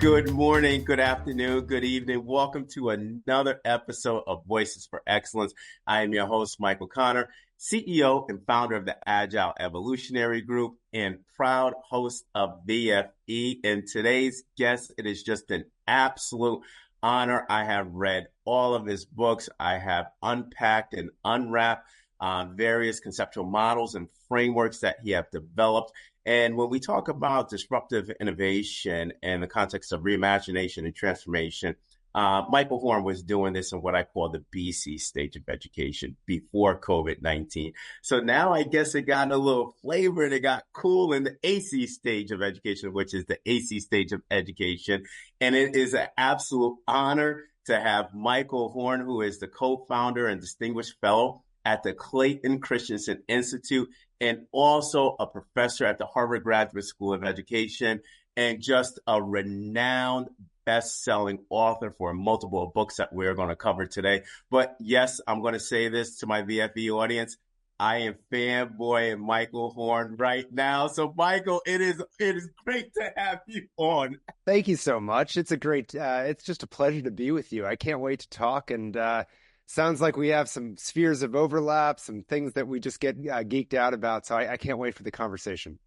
Good morning, good afternoon, good evening. Welcome to another episode of Voices for Excellence. I am your host, Michael Connor, CEO and founder of the Agile Evolutionary Group and proud host of VFE. And today's guest, it is just an absolute honor. I have read all of his books. I have unpacked and unwrapped various conceptual models and frameworks that he have developed. And when we talk about disruptive innovation in the context of reimagination and transformation, Michael Horn was doing this in what I call the BC stage of education before COVID-19. So now I guess it got a little flavor and it got cool in the AC stage of education, which is the AC stage of education. And it is an absolute honor to have Michael Horn, who is the co-founder and distinguished fellow at the Clayton Christensen Institute, and also a professor at the Harvard Graduate School of Education, and just a renowned best-selling author for multiple books that we're going to cover today. But yes, I'm going to say this to my VFE audience. I am fanboying Michael Horn right now. So Michael, it is great to have you on. Thank you so much. It's just a pleasure to be with you. I can't wait to talk, and sounds like we have some spheres of overlap, some things that we just get geeked out about. So I can't wait for the conversation.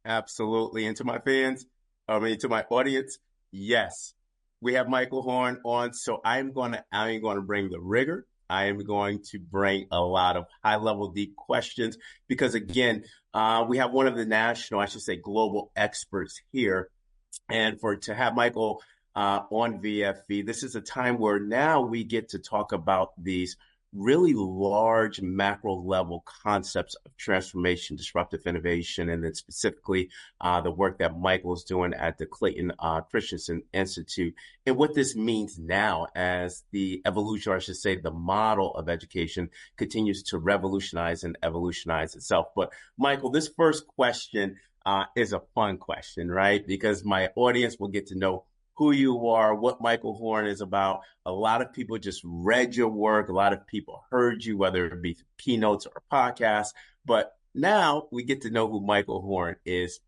Absolutely. And to my fans, to my audience, yes, we have Michael Horn on. So I'm going to bring the rigor. I am going to bring a lot of high-level, deep questions because, again, we have one of the national, I should say, global experts here. And to have Michael on VFE, this is a time where now we get to talk about these really large macro level concepts of transformation, disruptive innovation, and then specifically the work that Michael is doing at the Clayton Christensen Institute, and what this means now as the evolution, or I should say the model of education continues to revolutionize and evolutionize itself. But Michael, this first question is a fun question, right? Because my audience will get to know who you are, what Michael Horn is about. A lot of people just read your work. A lot of people heard you, whether it be keynotes or podcasts. But now we get to know who Michael Horn is.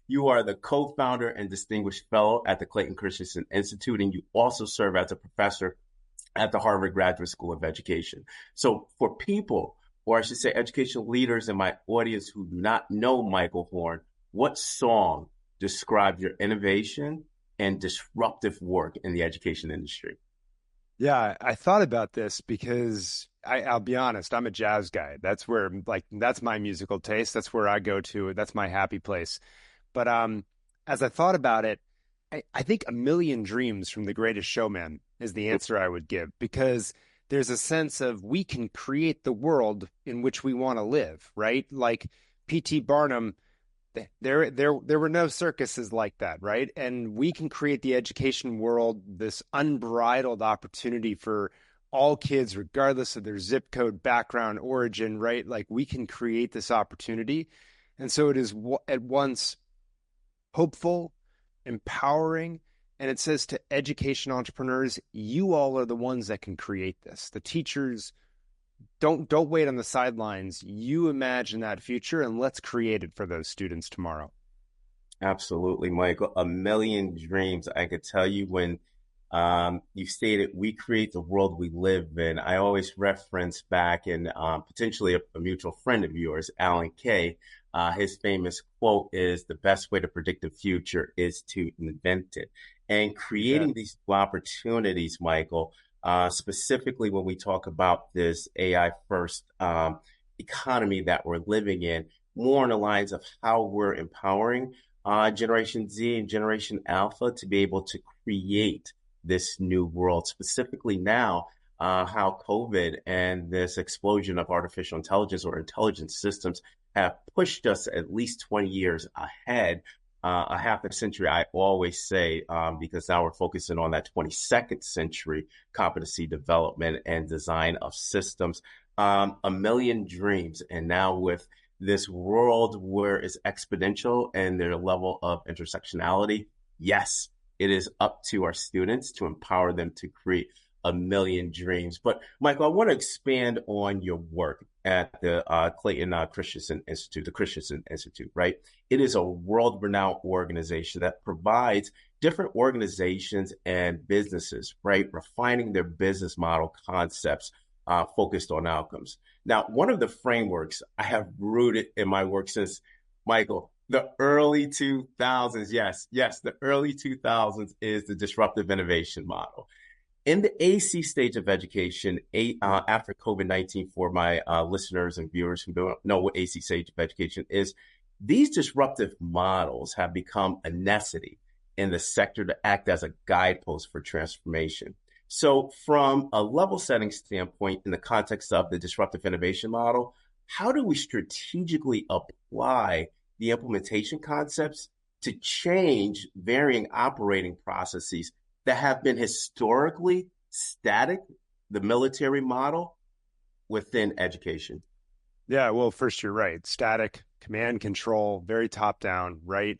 You are the co-founder and distinguished fellow at the Clayton Christensen Institute, and you also serve as a professor at the Harvard Graduate School of Education. So for people, or I should say educational leaders in my audience who do not know Michael Horn, what song describes your innovation and disruptive work in the education industry? Yeah, I thought about this because I'll be honest, I'm a jazz guy. That's that's my musical taste. That's where I go to. That's my happy place. But as I thought about it, I think A Million Dreams from The Greatest Showman is the answer I would give, because there's a sense of we can create the world in which we want to live, right? Like P.T. Barnum, there were no circuses like that, right? And we can create the education world, this unbridled opportunity for all kids, regardless of their zip code, background, origin, right? Like we can create this opportunity. And so it is at once hopeful, empowering, and it says to education entrepreneurs, you all are the ones that can create this. The teachers, don't wait on the sidelines. You imagine that future and let's create it for those students tomorrow. Absolutely, Michael. A Million Dreams. I could tell you when you stated we create the world we live in, I always reference back in potentially a mutual friend of yours, Alan Kay. His famous quote is, the best way to predict the future is to invent it. And creating these opportunities, Michael, specifically when we talk about this AI first economy that we're living in, more on the lines of how we're empowering Generation Z and Generation Alpha to be able to create this new world, specifically now, how COVID and this explosion of artificial intelligence or intelligence systems have pushed us at least 20 years ahead, a half a century, I always say, because now we're focusing on that 22nd century competency development and design of systems. A Million Dreams. And now with this world where it's exponential and their level of intersectionality, yes, it is up to our students to empower them to create a million dreams. But Michael, I want to expand on your work at the Clayton Christensen Institute, the Christensen Institute, right? It is a world-renowned organization that provides different organizations and businesses, right, refining their business model concepts focused on outcomes. Now, one of the frameworks I have rooted in my work since, Michael, the early 2000s, yes, the early 2000s is the disruptive innovation model. In the AC stage of education, after COVID-19, for my listeners and viewers who don't know what AC stage of education is, these disruptive models have become a necessity in the sector to act as a guidepost for transformation. So, from a level setting standpoint, in the context of the disruptive innovation model, how do we strategically apply the implementation concepts to change varying operating processes that have been historically static, the military model, within education? Yeah, well, first you're right. Static, command control, very top down, right?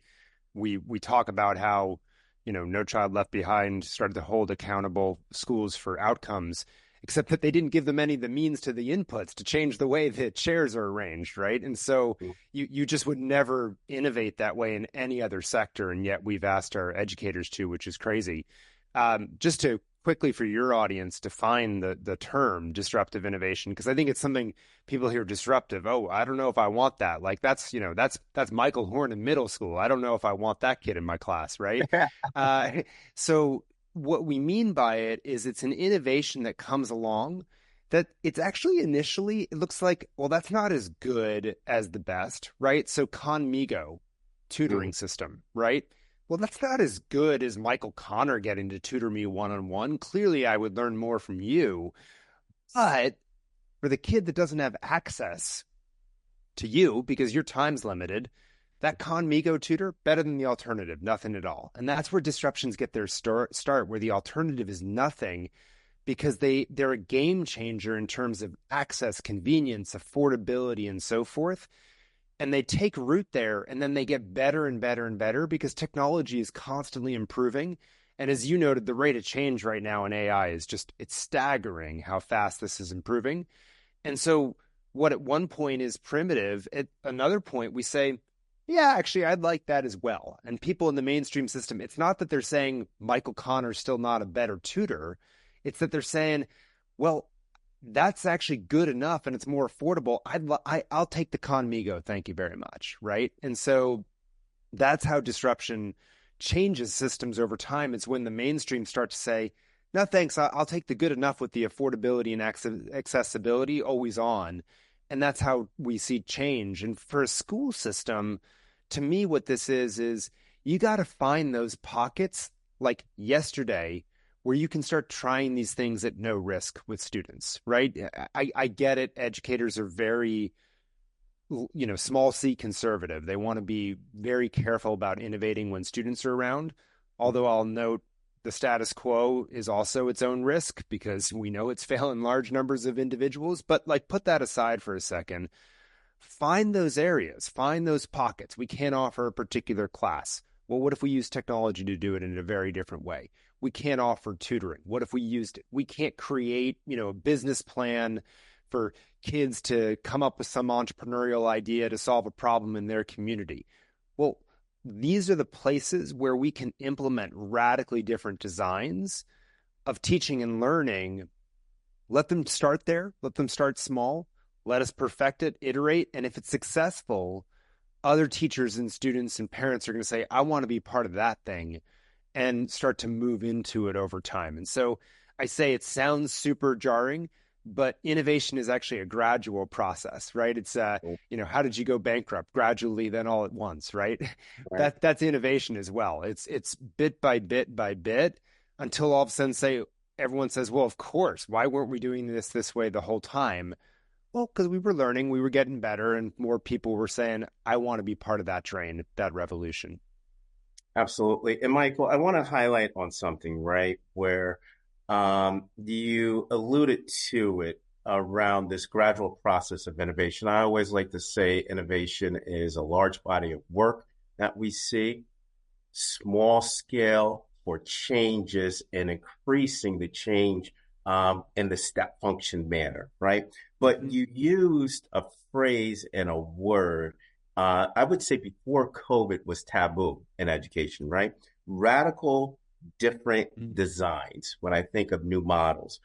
We talk about how, No Child Left Behind started to hold accountable schools for outcomes, except that they didn't give them any of the means to the inputs to change the way that chairs are arranged, right? And so you just would never innovate that way in any other sector, and yet we've asked our educators to, which is crazy. Just to quickly for your audience define the term disruptive innovation, because I think it's something people hear disruptive. Oh, I don't know if I want that. Like that's Michael Horn in middle school. I don't know if I want that kid in my class, right? Uh, so what we mean by it is it's an innovation that comes along that it's actually initially it looks like, well, that's not as good as the best, right? So Conmigo tutoring system, right? Well, that's not as good as Michael Connor getting to tutor me one-on-one. Clearly, I would learn more from you. But for the kid that doesn't have access to you because your time's limited, that Conmigo tutor, better than the alternative, nothing at all. And that's where disruptions get their start, where the alternative is nothing because they're a game changer in terms of access, convenience, affordability, and so forth. And they take root there and then they get better and better and better because technology is constantly improving. And as you noted, the rate of change right now in AI is just, it's staggering how fast this is improving. And so what at one point is primitive, at another point we say, yeah, actually, I'd like that as well. And people in the mainstream system, it's not that they're saying Michael Connor's still not a better tutor. It's that they're saying, well, that's actually good enough and it's more affordable. I'll take the Conmigo. Thank you very much. Right. And so that's how disruption changes systems over time. It's when the mainstream starts to say, no, thanks. I'll take the good enough with the affordability and accessibility always on. And that's how we see change. And for a school system, to me, what this is you got to find those pockets like yesterday where you can start trying these things at no risk with students, right? I get it. Educators are very, small c conservative. They want to be very careful about innovating when students are around. Although I'll note the status quo is also its own risk because we know it's failing large numbers of individuals. But like, put that aside for a second. Find those areas, find those pockets. We can't offer a particular class. Well, what if we use technology to do it in a very different way? We can't offer tutoring. What if we used it? We can't create, a business plan for kids to come up with some entrepreneurial idea to solve a problem in their community. Well, these are the places where we can implement radically different designs of teaching and learning. Let them start there. Let them start small. Let us perfect it, iterate. And if it's successful, other teachers and students and parents are going to say, I want to be part of that thing and start to move into it over time. And so I say it sounds super jarring, but innovation is actually a gradual process, right? It's, how did you go bankrupt? Gradually, then all at once, right? Right. That's innovation as well. It's bit by bit by bit until all of a sudden everyone says, well, of course, why weren't we doing this way the whole time? Well, because we were learning, we were getting better, and more people were saying, I want to be part of that train, that revolution. Absolutely. And Michael, I want to highlight on something, right, where you alluded to it around this gradual process of innovation. I always like to say innovation is a large body of work that we see, small scale for changes and increasing the change in the step function manner, right? But you used a phrase and a word I would say before COVID was taboo in education, right? radical different Mm. designs when I think of new models.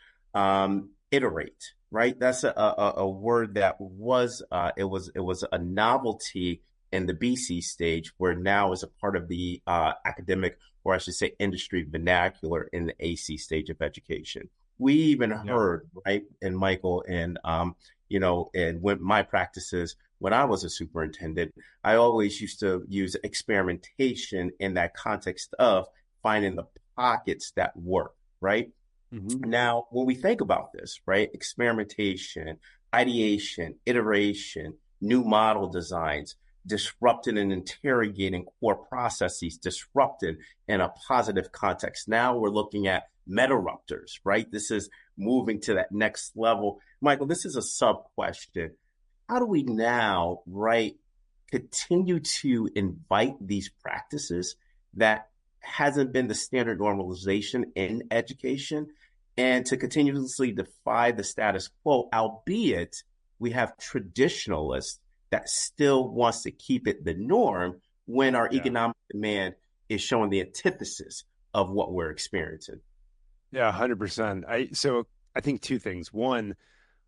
Iterate, right? That's a word that was it was a novelty in the BC stage, where now is a part of the academic, or I should say, industry vernacular in the AC stage of education. We even Yeah. heard, right, and Michael, and and when my practices when I was a superintendent, I always used to use experimentation in that context of finding the pockets that work, right? Hmm. Now, when we think about this, right, experimentation, ideation, iteration, new model designs, disrupting and interrogating core processes, disrupted in a positive context. Now we're looking at metaruptors, right? This is moving to that next level. Michael, this is a sub question. How do we now, right, continue to invite these practices that hasn't been the standard normalization in education, and to continuously defy the status quo, albeit we have traditionalists that still wants to keep it the norm when our Yeah. economic demand is showing the antithesis of what we're experiencing. Yeah, 100%. I think two things. One,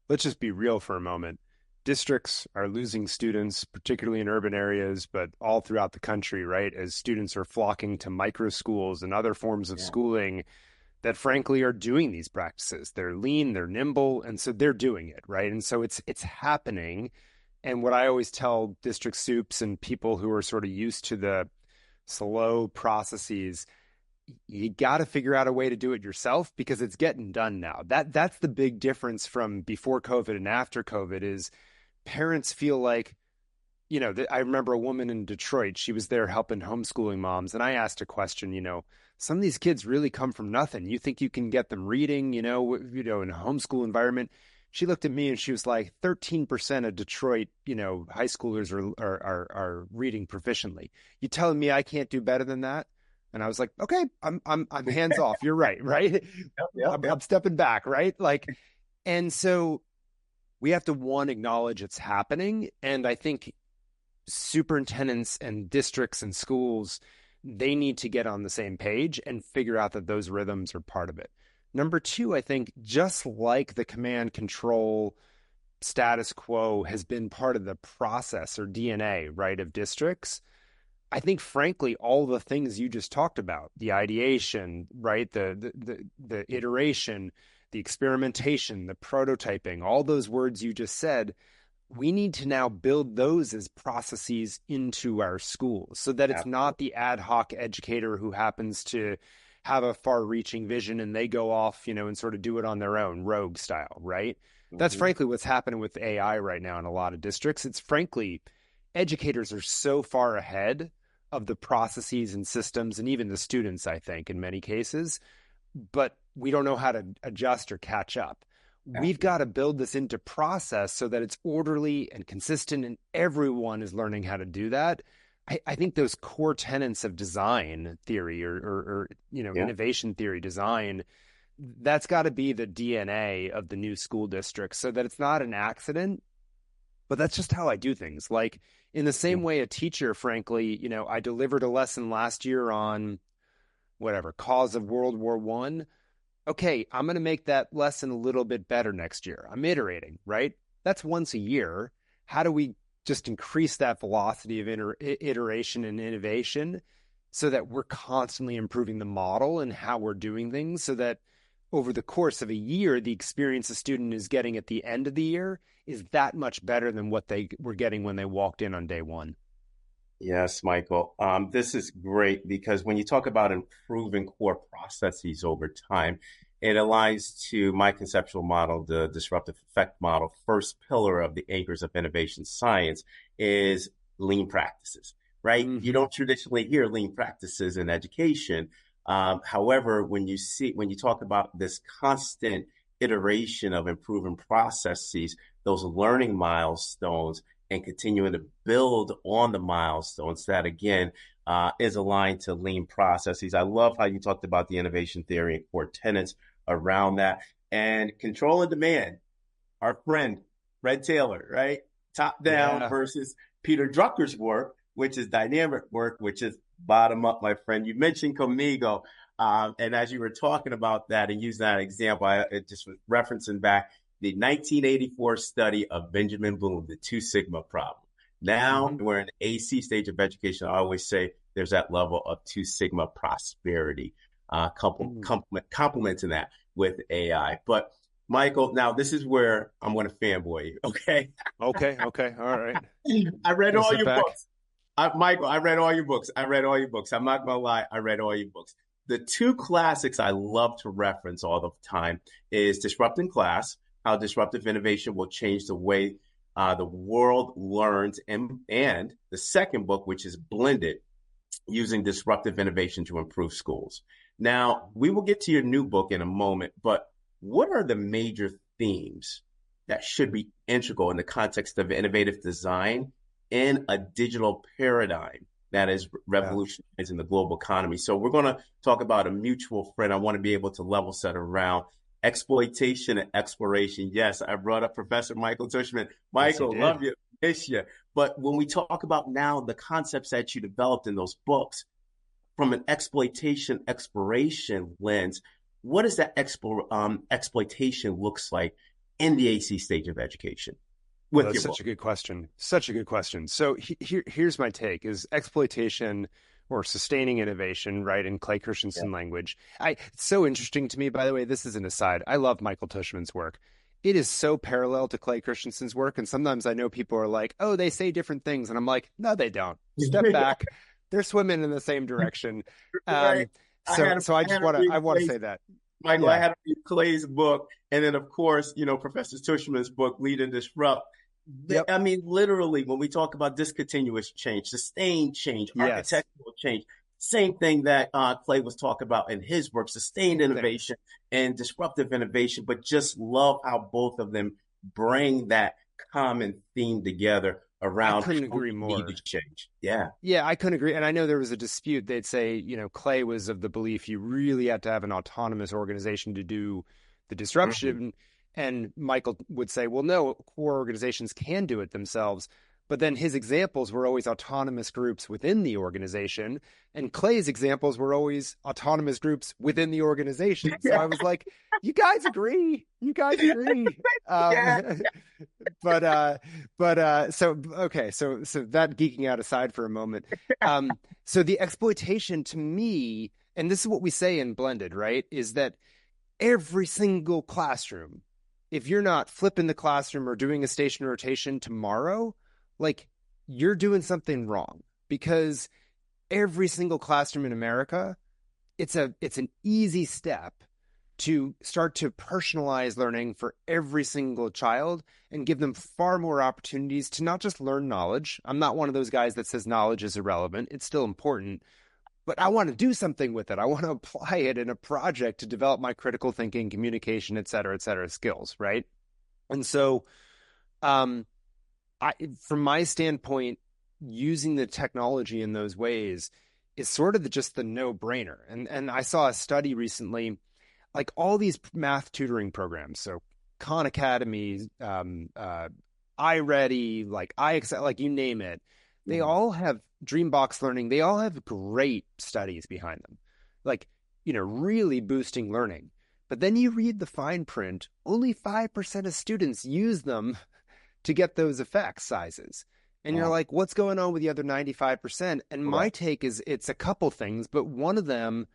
let's just be real for a moment. Districts are losing students, particularly in urban areas, but all throughout the country, right? As students are flocking to micro schools and other forms of Yeah, schooling that frankly are doing these practices. They're lean, they're nimble, and so they're doing it, right? And so it's happening. And what I always tell district soups and people who are sort of used to the slow processes, you got to figure out a way to do it yourself because it's getting done now. That's the big difference from before COVID and after COVID is parents feel like, I remember a woman in Detroit, she was there helping homeschooling moms, and I asked a question, some of these kids really come from nothing. You think you can get them reading, in a homeschool environment? She looked at me and she was like, 13% of Detroit, high schoolers are reading proficiently. You telling me I can't do better than that? And I was like, okay, I'm hands off. You're right, right? yep, yep, I'm yep. stepping back, right? Like, and so we have to one acknowledge it's happening, and I think superintendents and districts and schools, they need to get on the same page and figure out that those rhythms are part of it. Number two, I think just like the command control status quo has been part of the process or DNA, right, of districts, I think frankly all the things you just talked about, the ideation, right, the iteration, the experimentation, the prototyping, all those words you just said, we need to now build those as processes into our schools so that it's not Absolutely. the ad hoc educator who happens to have a far reaching vision and they go off, and sort of do it on their own, rogue style, right? That's Mm-hmm. frankly what's happening with AI right now in a lot of districts. It's frankly, educators are so far ahead of the processes and systems and even the students, I think, in many cases, but we don't know how to adjust or catch up. We've got to build this into process so that it's orderly and consistent and everyone is learning how to do that. I think those core tenets of design theory or Yeah, innovation theory design, that's got to be the DNA of the new school district so that it's not an accident, but that's just how I do things. Like in the yeah, same way a teacher, frankly, I delivered a lesson last year on whatever cause of World War One. Okay, I'm going to make that lesson a little bit better next year. I'm iterating, right? That's once a year. How do we just increase that velocity of iteration and innovation so that we're constantly improving the model and how we're doing things so that over the course of a year, the experience a student is getting at the end of the year is that much better than what they were getting when they walked in on day one. yes, Michael. This is great because when you talk about improving core processes over time, it aligns to my conceptual model, the disruptive effect model. First pillar of the anchors of innovation science is lean practices, right? You Mm-hmm. don't traditionally hear lean practices in education. However, when you talk about this constant iteration of improving processes, those learning milestones, and continuing to build on the milestones that again is aligned to lean processes. I love how you talked about the innovation theory and core tenets around that, and control and demand. Our friend Red Taylor, right? Top down Yeah. versus Peter Drucker's work, which is dynamic work, which is Bottom up, my friend. You mentioned Comigo, and as you were talking about that and using that example, it just was referencing back the 1984 study of Benjamin Bloom, the Two Sigma problem. Now Hmm. we're in the AC stage of education. I always say there's that level of Two Sigma prosperity, complementing that with AI. But Michael, now this is where I'm going to fanboy you. Okay, Okay, okay, all right. I read Gonna all sit your back. books. Michael, I read all your books. I read all your books. I'm not gonna lie, I read all your books. The two classics I love to reference all the time is Disrupting Class, how disruptive innovation will change the way the world learns, and the second book, which is Blended, using disruptive innovation to improve schools. Now, we will get to your new book in a moment, but what are the major themes that should be integral in the context of innovative design in a digital paradigm that is Yeah. revolutionizing the global economy? So, we're going to talk about a mutual friend. I want to be able to level set around exploitation and exploration. Yes, I brought up Professor Michael Tushman. Yes, you Michael, love did. you. Miss you. But when we talk about now the concepts that you developed in those books from an exploitation exploration lens, what does that exploitation looks like in the AC stage of education Oh, with that's your such book? a good question. Such a good question. So here's my take: is exploitation or sustaining innovation, right? In Clay Yeah. Christensen language. It's so interesting to me, by the way, this is an aside. I love Michael Tushman's work. It is so parallel to Clay Christensen's work. And sometimes I know people are like, oh, they say different things. And I'm like, no, they don't. Step back. They're swimming in the same direction. Right. So I I just had to read I want to Clay's say that. Michael. I Yeah. had to read Clay's book, and then of course, Professor Tushman's book, Lead and Disrupt. Yep. I mean, literally, when we talk about discontinuous change, sustained change, Yes. architectural change, same thing that Clay was talking about in his work, sustained Thanks. innovation and disruptive innovation, but just love how both of them bring that common theme together I around couldn't how agree we need to more. change. Yeah. Yeah, I couldn't agree. And I know there was a dispute. They'd say, Clay was of the belief you really had to have an autonomous organization to do the Mhm. disruption. And Michael would say, well, no, core organizations can do it themselves. But then his examples were always autonomous groups within the organization. And Clay's examples were always autonomous groups within the organization. So I was like, you guys agree. You guys agree. Yeah. But so okay, so that geeking out aside for a moment. So the exploitation to me, and this is what we say in Blended, right, is that every single classroom, if you're not flipping the classroom or doing a station rotation tomorrow, like you're doing something wrong, because every single classroom in America, it's an easy step to start to personalize learning for every single child and give them far more opportunities to not just learn knowledge. I'm not one of those guys that says knowledge is irrelevant. It's still important, but I want to do something with it. I want to apply it in a project to develop my critical thinking, communication, et cetera, skills, right? And so, um, from my standpoint, using the technology in those ways is sort of just the no brainer. And I saw a study recently, like all these math tutoring programs. So Khan Academy, iReady, like iExcel, like you name it. They Mhm. all have Dreambox Learning. They all have great studies behind them, like, really boosting learning. But then you read the fine print, only 5% of students use them to get those effect sizes. And you're Yeah. like, what's going on with the other 95%? And my Correct. take is it's a couple things, but one of them,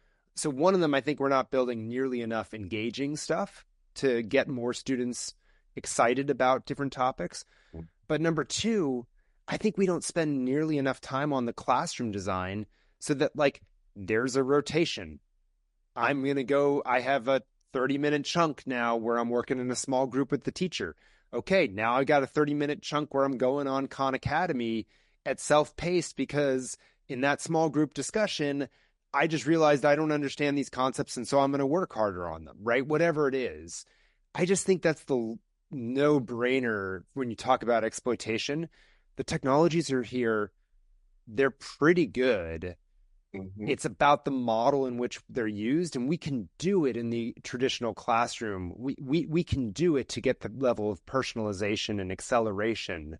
I think we're not building nearly enough engaging stuff to get more students excited about different topics. But number two, I think we don't spend nearly enough time on the classroom design so that, like, there's a rotation. I have a 30-minute chunk now where I'm working in a small group with the teacher. Okay, now I got a 30-minute chunk where I'm going on Khan Academy at self-paced, because in that small group discussion, I just realized I don't understand these concepts. And so I'm going to work harder on them, right? Whatever it is. I just think that's the no brainer when you talk about exploitation. The technologies are here, they're pretty good. Mhm. It's about the model in which they're used, and we can do it in the traditional classroom. We can do it to get the level of personalization and acceleration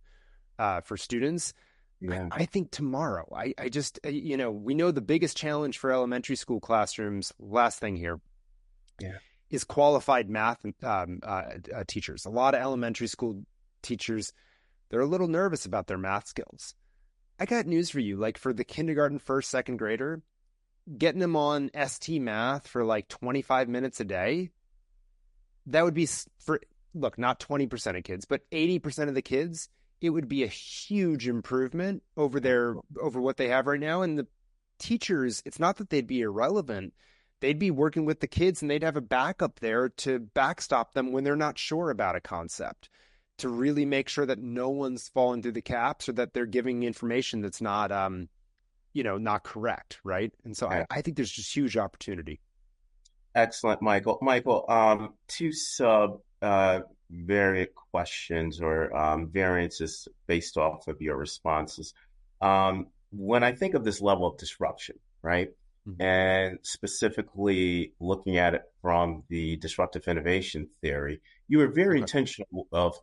for students. Yeah. I think tomorrow. I just, we know the biggest challenge for elementary school classrooms, last thing here, Yeah. is qualified math teachers. A lot of elementary school teachers, they're a little nervous about their math skills. I got news for you. Like for the kindergarten, first, second grader, getting them on ST math for like 25 minutes a day, that would be for, look, not 20% of kids, but 80% of the kids, it would be a huge improvement over what they have right now. And the teachers, it's not that they'd be irrelevant. They'd be working with the kids and they'd have a backup there to backstop them when they're not sure about a concept, to really make sure that no one's falling through the caps or that they're giving information that's not not correct, right? And so Yeah. I think there's just huge opportunity. Excellent, Michael. Michael, two sub variant questions or variances based off of your responses. When I think of this level of disruption, right, Mhm. and specifically looking at it from the disruptive innovation theory, you were very Okay. intentional of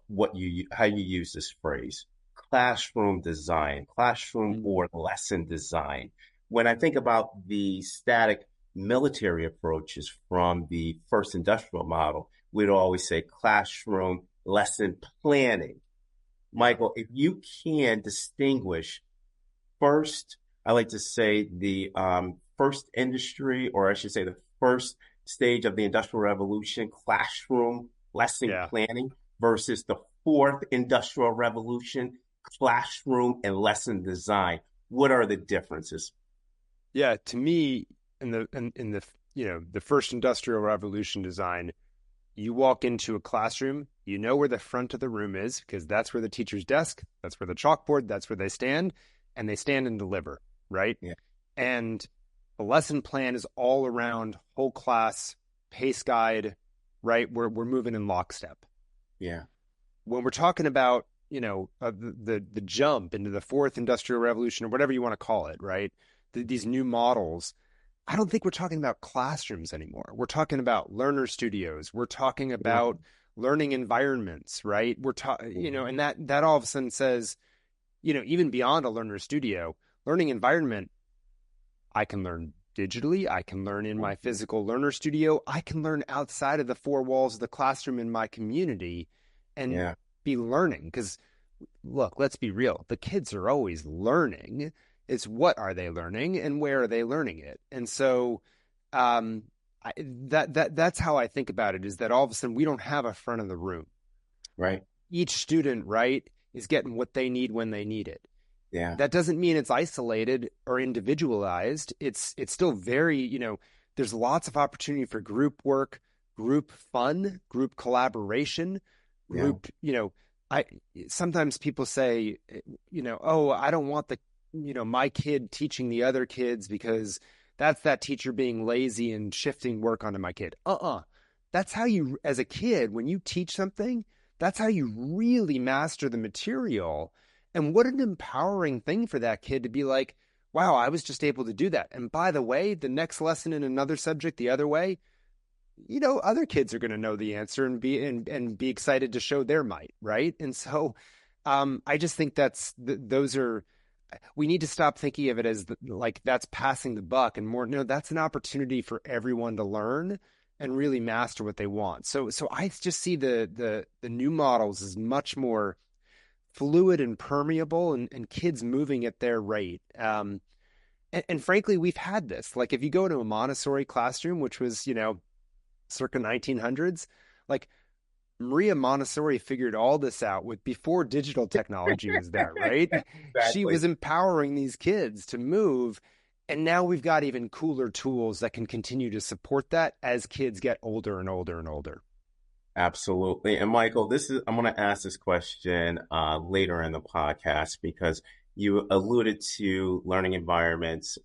how you use this phrase, classroom Mhm. or lesson design. When I think about the static military approaches from the first industrial model, we'd always say classroom lesson planning. Yeah. Michael, if you can distinguish first, I like to say the first industry, or I should say the first stage of the Industrial Revolution, classroom lesson Yeah. planning versus the fourth Industrial Revolution, classroom and lesson design. What are the differences? Yeah. To me, in the the first industrial revolution design, you walk into a classroom, you know where the front of the room is because that's where the teacher's desk, that's where the chalkboard, that's where they stand, and they stand and deliver, right? Yeah, And the lesson plan is all around whole class, pace guide, right? We're moving in lockstep. yeah, When we're talking about, the jump into the fourth industrial revolution or whatever you want to call it, right? These new models, I don't think we're talking about classrooms anymore. We're talking about learner studios. We're talking yeah, about learning environments, right? We're talking, mhm, and that all of a sudden says, even beyond a learner studio, learning environment, I can learn digitally. I can learn in my mhm, physical learner studio. I can learn outside of the four walls of the classroom in my community and yeah, be learning. Because look, let's be real. The kids are always learning. It's what are they learning and where are they learning it? And so um, that's how I think about it, is that all of a sudden we don't have a front of the room. right, Each student, right, is getting what they need when they need it. yeah, That doesn't mean it's isolated or individualized. It's still very, there's lots of opportunity for group work, group fun, group collaboration, yeah, group, I sometimes people say, oh, I don't want my kid teaching the other kids because that's that teacher being lazy and shifting work onto my kid. That's how you, as a kid, when you teach something, that's how you really master the material. And what an empowering thing for that kid to be like, wow, I was just able to do that. And by the way, the next lesson in another subject the other way, other kids are going to know the answer and be excited to show their might, right? And so I just think those are, we need to stop thinking of it as like that's passing the buck and more, no, that's an opportunity for everyone to learn and really master what they want. So I just see the new models as much more fluid and permeable, and kids moving at their rate. And frankly, we've had this. Like if you go to a Montessori classroom, which was, circa 1900s, like Maria Montessori figured all this out with before digital technology was there, right? She exactly. was empowering these kids to move. And now we've got even cooler tools that can continue to support that as kids get older and older and older. Absolutely. And Michael, I'm going to ask this question later in the podcast because you alluded to learning environments,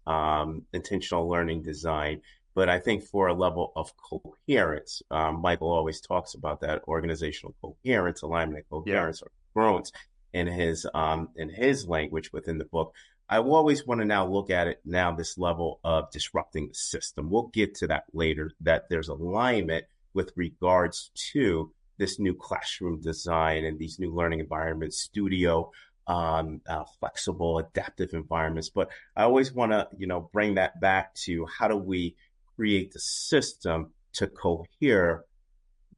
intentional learning design, but I think for a level of coherence, Michael always talks about that organizational coherence, alignment, and Yeah. coherence or congruence in his language within the book. I always want to now look at it now, this level of disrupting the system. We'll get to that later, that there's alignment with regards to this new classroom design and these new learning environments, studio flexible, adaptive environments. But I always want to, bring that back to how do we create the system to cohere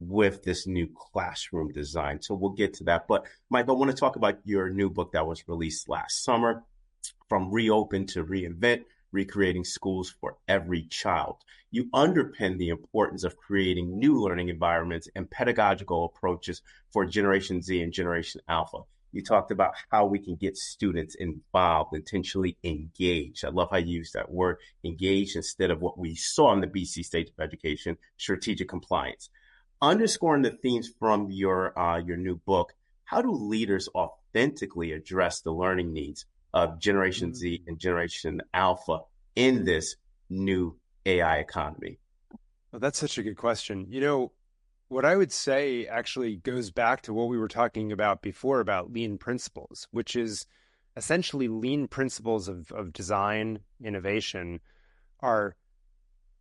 with this new classroom design. So we'll get to that. But Mike, I want to talk about your new book that was released last summer, From Reopen to Reinvent, Recreating Schools for Every Child. You underpin the importance of creating new learning environments and pedagogical approaches for Generation Z and Generation Alpha. You talked about how we can get students involved, intentionally engaged. I love how you use that word, engaged, instead of what we saw in the BC stage of education, strategic compliance. Underscoring the themes from your new book, how do leaders authentically address the learning needs of Generation Z and Generation Alpha in this new AI economy? Well, that's such a good question. What I would say actually goes back to what we were talking about before about lean principles, which is essentially lean principles of design, innovation are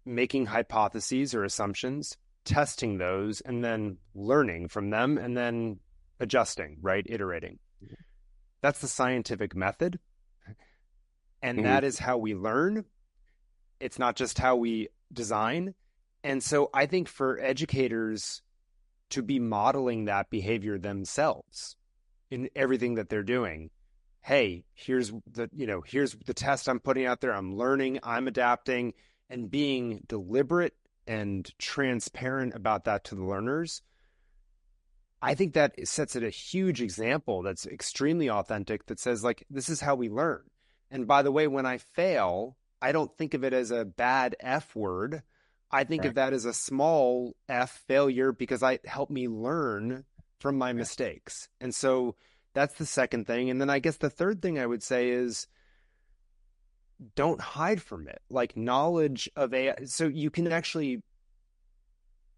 making hypotheses or assumptions, testing those, and then learning from them, and then adjusting, right? Iterating. That's the scientific method. And that is how we learn. It's not just how we design. And so I think for educators to be modeling that behavior themselves in everything that they're doing, hey, here's the test I'm putting out there. I'm learning, I'm adapting, and being deliberate and transparent about that to the learners. I think that sets it a huge example that's extremely authentic, that says, like, this is how we learn. And by the way, when I fail, I don't think of it as a bad F word. I think of that as a small F, failure, because it helped me learn from my mistakes. And so that's the second thing. And then I guess the third thing I would say is don't hide from it. Like, knowledge of AI. So you can actually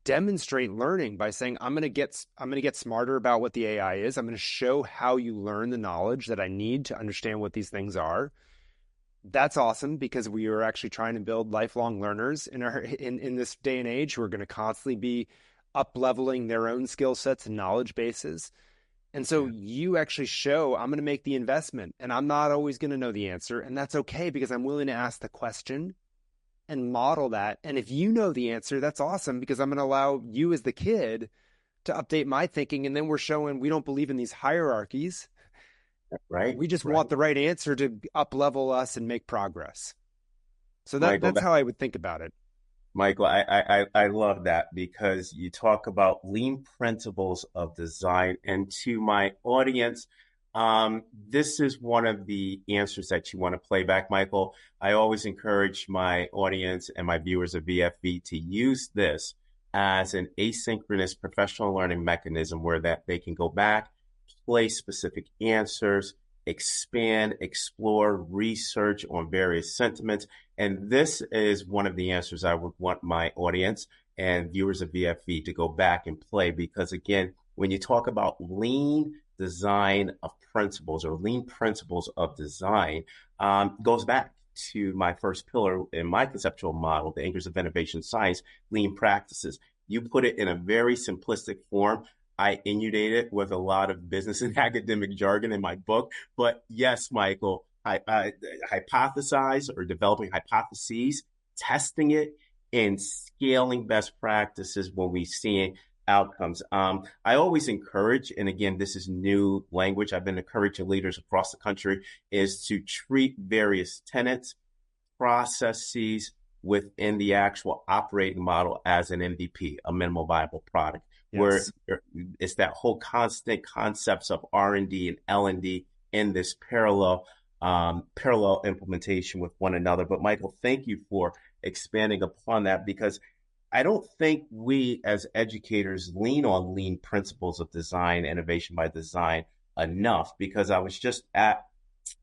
demonstrate learning by saying, I'm going to get smarter about what the AI is. I'm going to show how you learn the knowledge that I need to understand what these things are. That's awesome, because we are actually trying to build lifelong learners in this day and age who are going to constantly be up leveling their own skill sets and knowledge bases. And so you actually show, I'm going to make the investment, and I'm not always going to know the answer. And that's okay, because I'm willing to ask the question and model that. And if you know the answer, that's awesome, because I'm going to allow you as the kid to update my thinking. And then we're showing we don't believe in these hierarchies. Right. We just Right. want the right answer to up level us and make progress. So Michael, that's how I would think about it. Michael, I love that, because you talk about lean principles of design. And to my audience, this is one of the answers that you want to play back, Michael. I always encourage my audience and my viewers of VFV to use this as an asynchronous professional learning mechanism, where that they can go back, play specific answers, expand, explore, research on various sentiments. And this is one of the answers I would want my audience and viewers of VFV to go back and play, because again, when you talk about lean design of principles or lean principles of design, goes back to my first pillar in my conceptual model, the anchors of innovation science, lean practices. You put it in a very simplistic form. I inundate it with a lot of business and academic jargon in my book. But yes, Michael, I hypothesize or developing hypotheses, testing it, and scaling best practices when we see outcomes. I always encourage, and again, this is new language I've been encouraging leaders across the country, is to treat various tenets, processes within the actual operating model as an MVP, a minimal viable product, where Yes. it's that whole constant concepts of R&D and L&D in this parallel implementation with one another. But Michael, thank you for expanding upon that, because I don't think we as educators lean on lean principles of design, innovation by design enough, because I was just at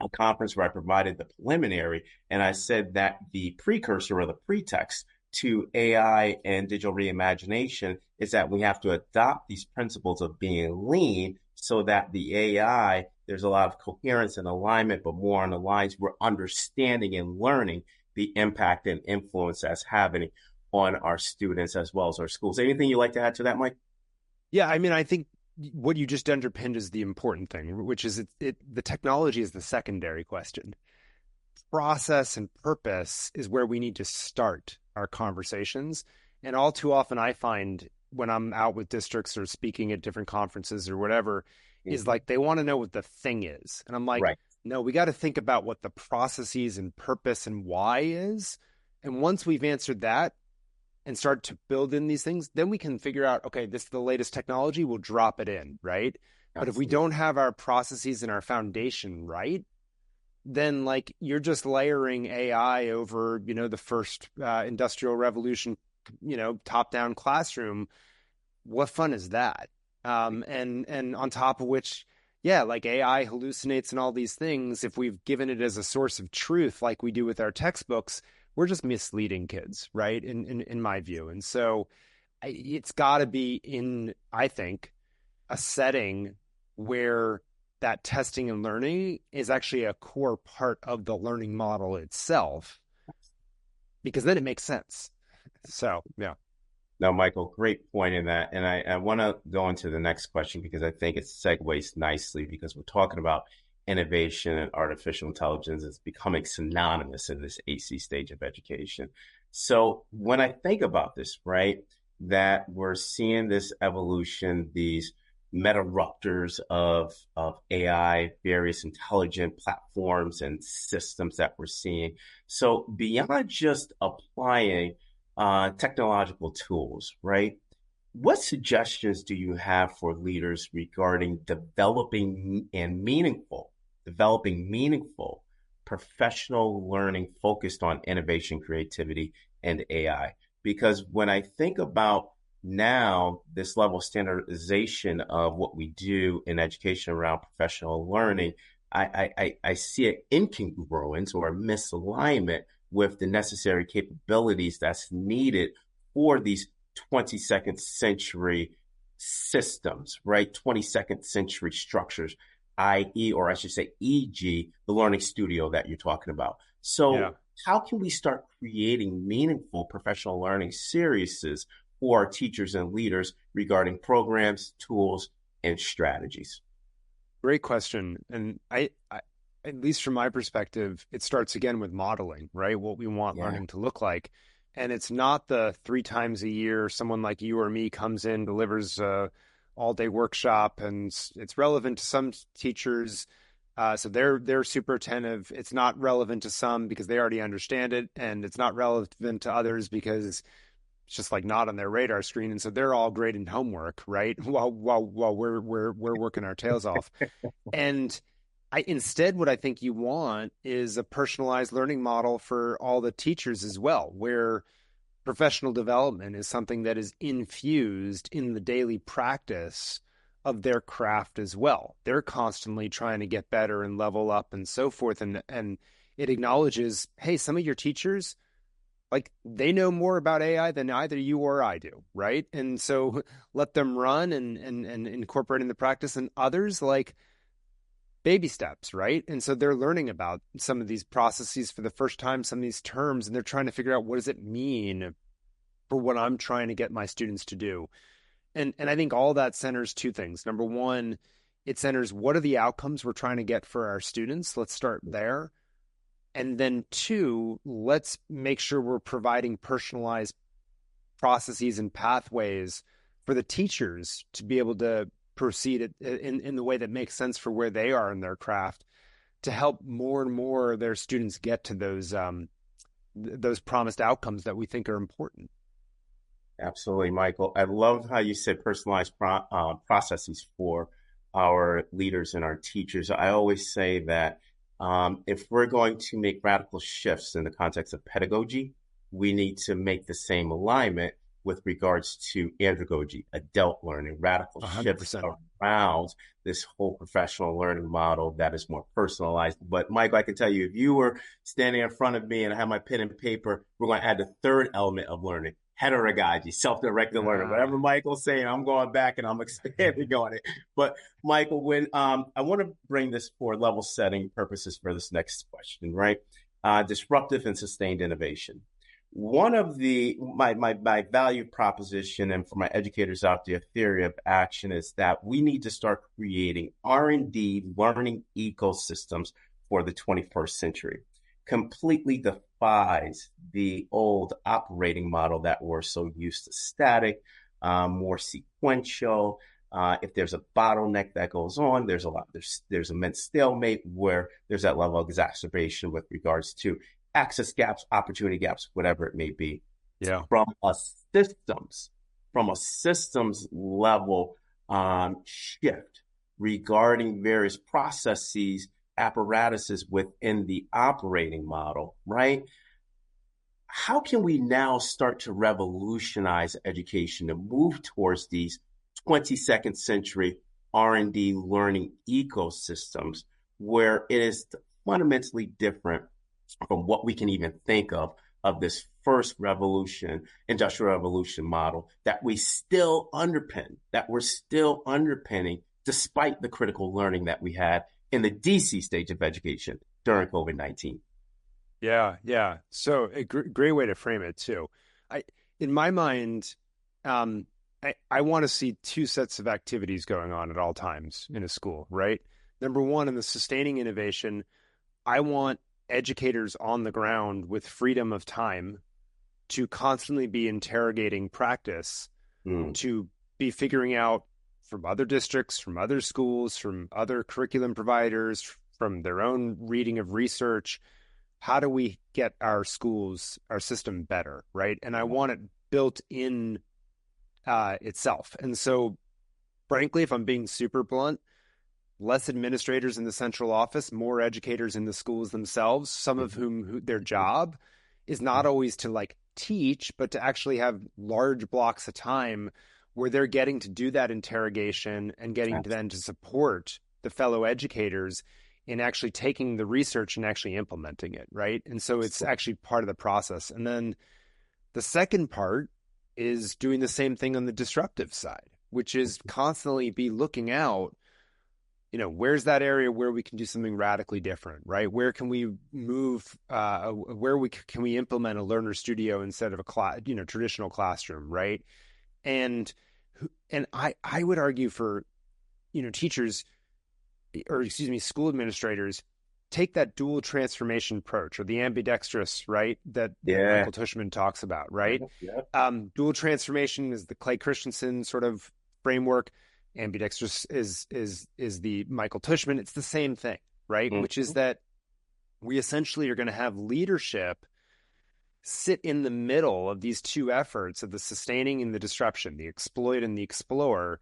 a conference where I provided the preliminary, and I said that the precursor or the pretext to AI and digital reimagination is that we have to adopt these principles of being lean, so that the AI, there's a lot of coherence and alignment, but more on the lines we're understanding and learning the impact and influence that's having on our students as well as our schools. Anything you'd like to add to that, Mike? Yeah, I mean, I think what you just underpinned is the important thing, which is the technology is the secondary question. Process and purpose is where we need to start our conversations. And all too often, I find when I'm out with districts or speaking at different conferences or whatever, is Mhm. like they want to know what the thing is. And I'm like, Right. no, we got to think about what the processes and purpose and why is. And once we've answered that and start to build in these things, then we can figure out, okay, this is the latest technology, we'll drop it in, right? But if we Absolutely. don't have our processes and our foundation right, then like you're just layering AI over, the first industrial revolution, top down classroom. What fun is that? And on top of which, yeah, like AI hallucinates and all these things. If we've given it as a source of truth, like we do with our textbooks, we're just misleading kids, right? In my view, and so it's got to be in, I think, a setting where that testing and learning is actually a core part of the learning model itself, because then it makes sense. So, yeah. No, Michael, great point in that. And I want to go into the next question because I think it segues nicely because we're talking about innovation and artificial intelligence is becoming synonymous in this AC stage of education. So when I think about this, right, that we're seeing this evolution, these meta-ruptors of AI, various intelligent platforms and systems that we're seeing. So beyond just applying technological tools, right? What suggestions do you have for leaders regarding developing meaningful professional learning focused on innovation, creativity, and AI? Because when I think about now this level of standardization of what we do in education around professional learning, I see an incongruence or a misalignment with the necessary capabilities that's needed for these 22nd century systems, right? 22nd century structures, i.e., or I should say, e.g., the learning studio that you're talking about. Yeah. So, how can we start creating meaningful professional learning series for our teachers and leaders regarding programs, tools, and strategies? Great question. And at least from my perspective, it starts again with modeling, right? What we want Yeah, learning to look like. And it's not the 3 times a year someone like you or me comes in, delivers a all-day workshop, and it's relevant to some teachers. So they're super attentive. It's not relevant to some because they already understand it, and it's not relevant to others because it's just like not on their radar screen. And so they're all grading homework, right? While we're working our tails off. And instead, what I think you want is a personalized learning model for all the teachers as well, where professional development is something that is infused in the daily practice of their craft as well. They're constantly trying to get better and level up and so forth. And it acknowledges, hey, some of your teachers, like they know more about AI than either you or I do, right? And so let them run and incorporate in the practice. And others, like, baby steps, right? And so they're learning about some of these processes for the first time, some of these terms, and they're trying to figure out, what does it mean for what I'm trying to get my students to do. And I think all that centers two things. Number one, it centers, what are the outcomes we're trying to get for our students? Let's start there. And then two, let's make sure we're providing personalized processes and pathways for the teachers to be able to proceed in the way that makes sense for where they are in their craft, to help more and more of their students get to those promised outcomes that we think are important. absolutely, Michael. I love how you said personalized processes for our leaders and our teachers. I always say that if we're going to make radical shifts in the context of pedagogy, we need to make the same alignment with regards to andragogy, adult learning, radical shifts 100%. around this whole professional learning model that is more personalized. But Michael, I can tell you, if you were standing in front of me and I have my pen and paper, we're going to add the third element of learning, pedagogy, self-directed learning. Uh, Whatever Michael's saying, I'm going back and I'm expanding on it. But Michael, when I want to bring this for level setting purposes for this next question, right? Disruptive and sustained innovation. one of my value proposition, and for my educators out there, theory of action, is that we need to start creating R&D learning ecosystems for the 21st century. Completely defies the old operating model that we're so used to: static, more sequential. If there's a bottleneck that goes on, there's immense stalemate where there's that level of exacerbation with regards to access gaps, opportunity gaps, whatever it may be. Yeah. From a systems, from a systems level shift regarding various processes, apparatuses within the operating model, right? How can we now start to revolutionize education and move towards these 22nd century R&D learning ecosystems where it is fundamentally different from what we can even think of this first revolution, industrial revolution model that we're still underpinning despite the critical learning that we had in the DC stage of education during COVID-19. Yeah, yeah. So a great way to frame it too. I, in my mind, um, I want to see two sets of activities going on at all times in a school, right? Number one, in the sustaining innovation, I want educators on the ground with freedom of time to constantly be interrogating practice, Mm, to be figuring out from other districts, from other schools, from other curriculum providers, from their own reading of research, how do we get our schools, our system better, right? And I want it built in itself. And so, frankly, if I'm being super blunt, less administrators in the central office, more educators in the schools themselves, some of whom their job is not always to like teach, but to actually have large blocks of time where they're getting to do that interrogation and getting to then to support the fellow educators in actually taking the research and actually implementing it, right? And so it's actually part of the process. And then the second part is doing the same thing on the disruptive side, which is constantly be looking out, where's that area where we can do something radically different, right? Where can we move, can we implement a learner studio instead of a traditional classroom, right? And I would argue for, teachers, or excuse me, school administrators, take that dual transformation approach, or the ambidextrous, right? That yeah. Michael Tushman talks about, right? Yeah. Dual transformation is the Clay Christensen sort of framework. Ambidextrous is the Michael Tushman. It's the same thing, right? Which is that we essentially are going to have leadership sit in the middle of these two efforts of the sustaining and the disruption, the exploit and the explore,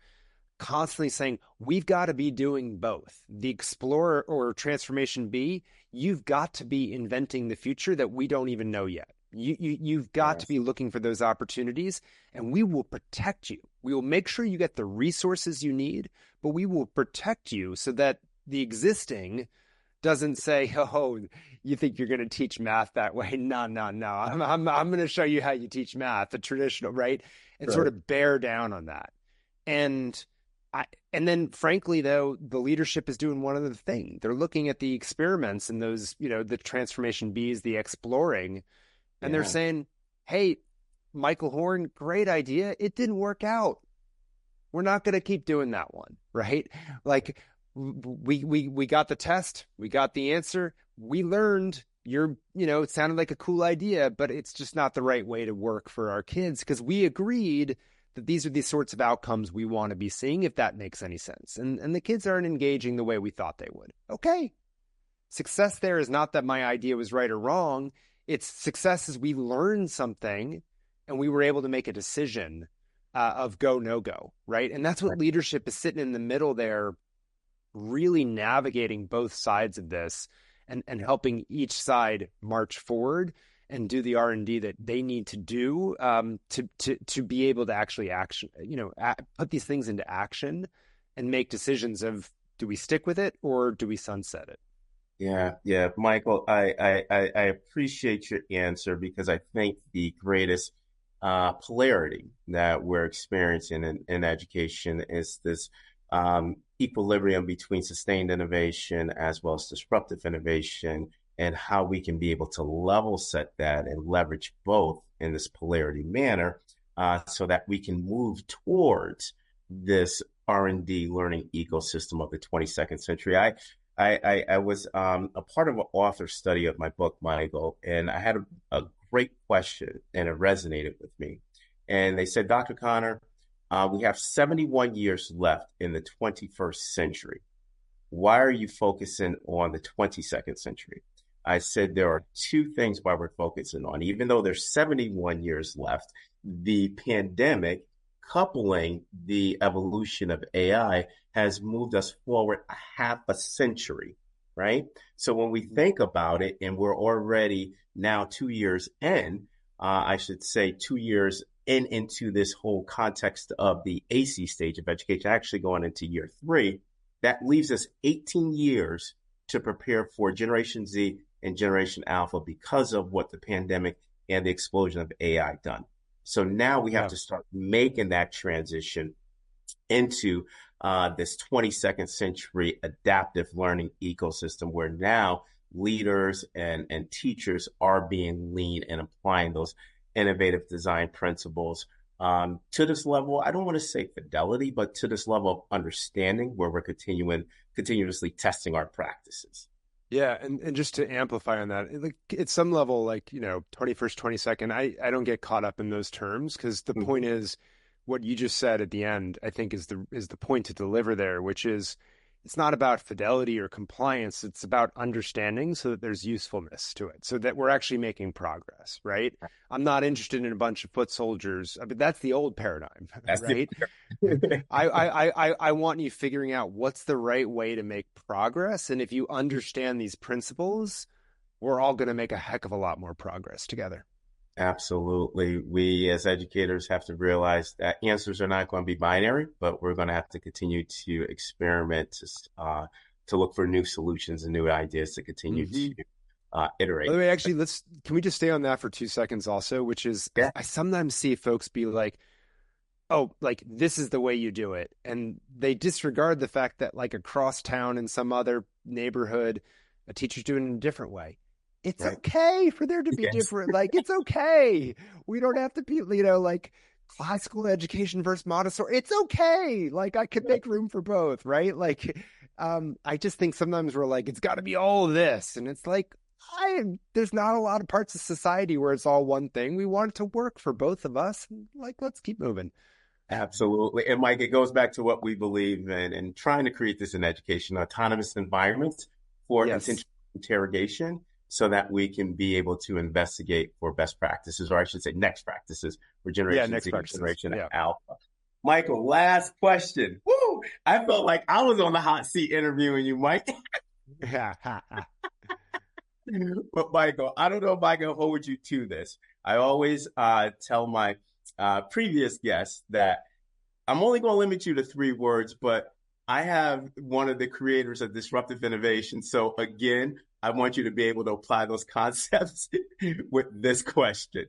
constantly saying, we've got to be doing both. The explorer or transformation B, you've got to be inventing the future that we don't even know yet. You've got to be looking for those opportunities, and we will protect you. We will make sure you get the resources you need, but we will protect you so that the existing doesn't say, "Oh, you think you're going to teach math that way?" No, no, no. I'm going to show you how you teach math, the traditional, right? And sort of bear down on that. And then frankly, though, the leadership is doing one other thing. They're looking at the experiments and those, the transformation Bs, the exploring, and they're saying, hey, Michael Horn, great idea. It didn't work out. We're not going to keep doing that one, right? Like we got the test, we got the answer, we learned it sounded like a cool idea, but it's just not the right way to work for our kids because we agreed that these are the sorts of outcomes we want to be seeing, if that makes any sense. And the kids aren't engaging the way we thought they would. Okay. Success there is not that my idea was right or wrong. It's success as we learned something and we were able to make a decision of go, no go, right? And that's what leadership is sitting in the middle there, really navigating both sides of this and helping each side march forward and do the R&D that they need to do to be able to actually put these things into action and make decisions of, do we stick with it or do we sunset it? Yeah, Michael, I appreciate your answer because I think the greatest polarity that we're experiencing in education is this equilibrium between sustained innovation as well as disruptive innovation and how we can be able to level set that and leverage both in this polarity manner, so that we can move towards this R&D learning ecosystem of the 22nd century. I was a part of an author study of my book, Michael, and I had a great question, and it resonated with me. And they said, Dr. Connor, we have 71 years left in the 21st century. Why are you focusing on the 22nd century? I said there are two things why we're focusing on, even though there's 71 years left, the pandemic coupling the evolution of AI has moved us forward a half a century, right? So when we think about it, and we're already now 2 years in, I should say 2 years into this whole context of the AC stage of education, actually going into year 3, that leaves us 18 years to prepare for Generation Z and Generation Alpha because of what the pandemic and the explosion of AI done. So now we have to start making that transition into this 22nd century adaptive learning ecosystem, where now leaders and teachers are being lean and applying those innovative design principles to this level. I don't want to say fidelity, but to this level of understanding, where we're continuously testing our practices. Yeah, and just to amplify on that, like at some level, like, 21st, 22nd, I don't get caught up in those terms, because the point is what you just said at the end, I think is the point to deliver there, which is it's not about fidelity or compliance, it's about understanding so that there's usefulness to it, so that we're actually making progress, right? I'm not interested in a bunch of foot soldiers. I mean, that's the old paradigm, right? I want you figuring out what's the right way to make progress. And if you understand these principles, we're all going to make a heck of a lot more progress together. Absolutely. We as educators have to realize that answers are not going to be binary, but we're going to have to continue to experiment to look for new solutions and new ideas to continue to iterate. By the way, actually, can we just stay on that for 2 seconds also, which is, I sometimes see folks be like, oh, like this is the way you do it. And they disregard the fact that like across town in some other neighborhood, a teacher's doing it in a different way. It's okay for there to be different. Like, it's okay. We don't have to be, like classical education versus Montessori. It's okay. Like, I could make room for both, right? Like, I just think sometimes we're like, it's got to be all of this. And it's like, there's not a lot of parts of society where it's all one thing. We want it to work for both of us. Like, let's keep moving. Absolutely. And Mike, it goes back to what we believe in and trying to create this in education, autonomous environments for intentional interrogation, so that we can be able to investigate for best practices, or I should say next practices for Generation Z, Generation Alpha. Michael, last question. Woo! I felt like I was on the hot seat interviewing you, Mike. But Michael, I don't know if I can hold you to this. I always tell my previous guests that I'm only going to limit you to 3 words, but I have one of the creators of Disruptive Innovation. So again, I want you to be able to apply those concepts with this question.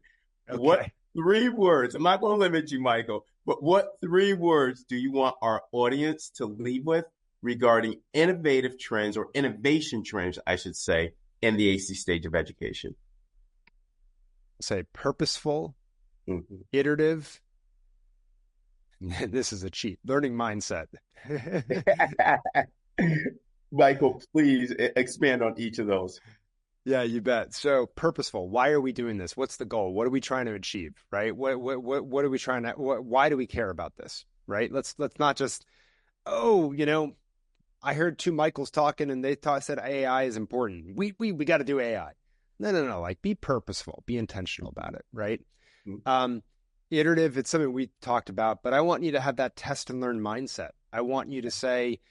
Okay. What 3 words, I'm not going to limit you, Michael, but what 3 words do you want our audience to leave with regarding innovative trends, or innovation trends, I should say, in the AC stage of education? Say purposeful, iterative. This is a cheat. Learning mindset. Michael, please expand on each of those. Yeah, you bet. So purposeful. Why are we doing this? What's the goal? What are we trying to achieve? Right? What are we trying to? Why do we care about this? Right? Let's not just. Oh, I heard 2 Michaels talking, and they said AI is important. We got to do AI. No. Like, be purposeful. Be intentional about it. Right? Iterative. It's something we talked about, but I want you to have that test and learn mindset. I want you to say,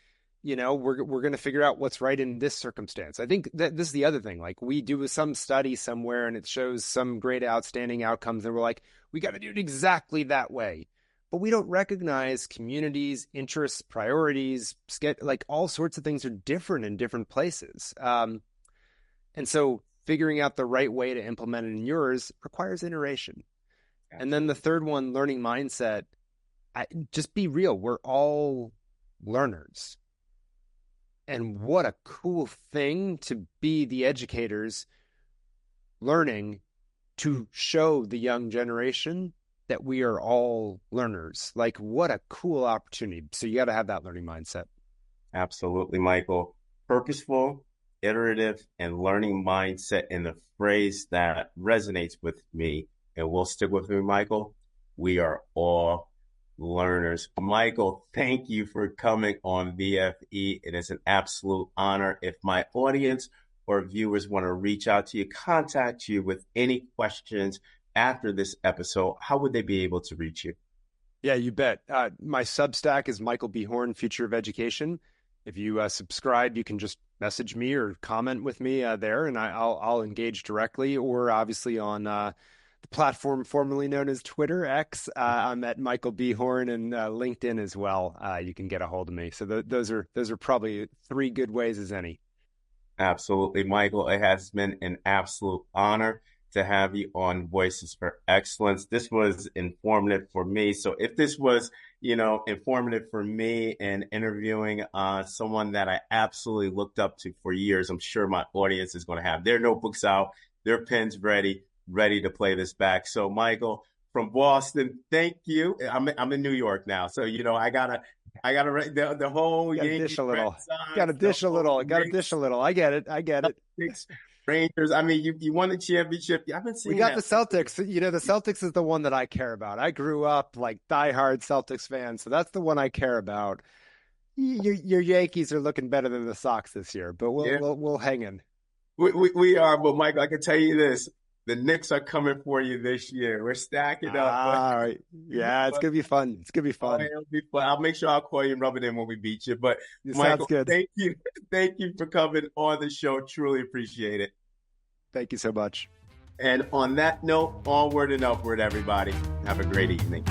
we're going to figure out what's right in this circumstance. I think that this is the other thing. Like, we do some study somewhere and it shows some great outstanding outcomes, and we're like, we got to do it exactly that way. But we don't recognize communities, interests, priorities, like all sorts of things are different in different places. And so figuring out the right way to implement it in yours requires iteration. And then the third one, learning mindset, just be real. We're all learners. And what a cool thing to be the educators learning to show the young generation that we are all learners. Like, what a cool opportunity. So you got to have that learning mindset. Absolutely, Michael. Purposeful, iterative, and learning mindset in the phrase that resonates with me and will stick with me, Michael. We are all learners. Michael, thank you for coming on VFE. It is an absolute honor. If my audience or viewers want to reach out to you, contact you with any questions after this episode, how would they be able to reach you? Yeah, you bet. My Substack is Michael B. Horn, Future of Education. If you subscribe, you can just message me or comment with me there, and I'll engage directly. Or obviously on the platform formerly known as Twitter X, I'm at Michael B. Horn, and LinkedIn as well. You can get a hold of me. So those are probably three good ways as any. Absolutely, Michael. It has been an absolute honor to have you on Voices for Excellence. This was informative for me. So if this was, informative for me and interviewing someone that I absolutely looked up to for years, I'm sure my audience is going to have their notebooks out, their pens ready to play this back. So Michael from Boston, thank you. I'm in New York now. So, I gotta write the whole Got to Yankees, dish a Red little. Got to Sox, the dish a whole little. Got to dish Knicks, a little. I get it. I get it. Celtics, Rangers. I mean, you won the championship. I've been We seeing got the that. Celtics. The Celtics is the one that I care about. I grew up like diehard Celtics fan, so that's the one I care about. Your Yankees are looking better than the Sox this year, but we'll Yeah, we'll we'll hang in. we are. But Michael, I can tell you this: the Knicks are coming for you this year. We're stacking up. But, All right. Yeah, it's but gonna be fun. It's gonna be oh, fun. it'll be fun. I'll make sure I'll call you and rub it in when we beat you. But It sounds Michael, good. thank you for coming on the show. Truly appreciate it. Thank you so much. And on that note, onward and upward, everybody. Have a great evening.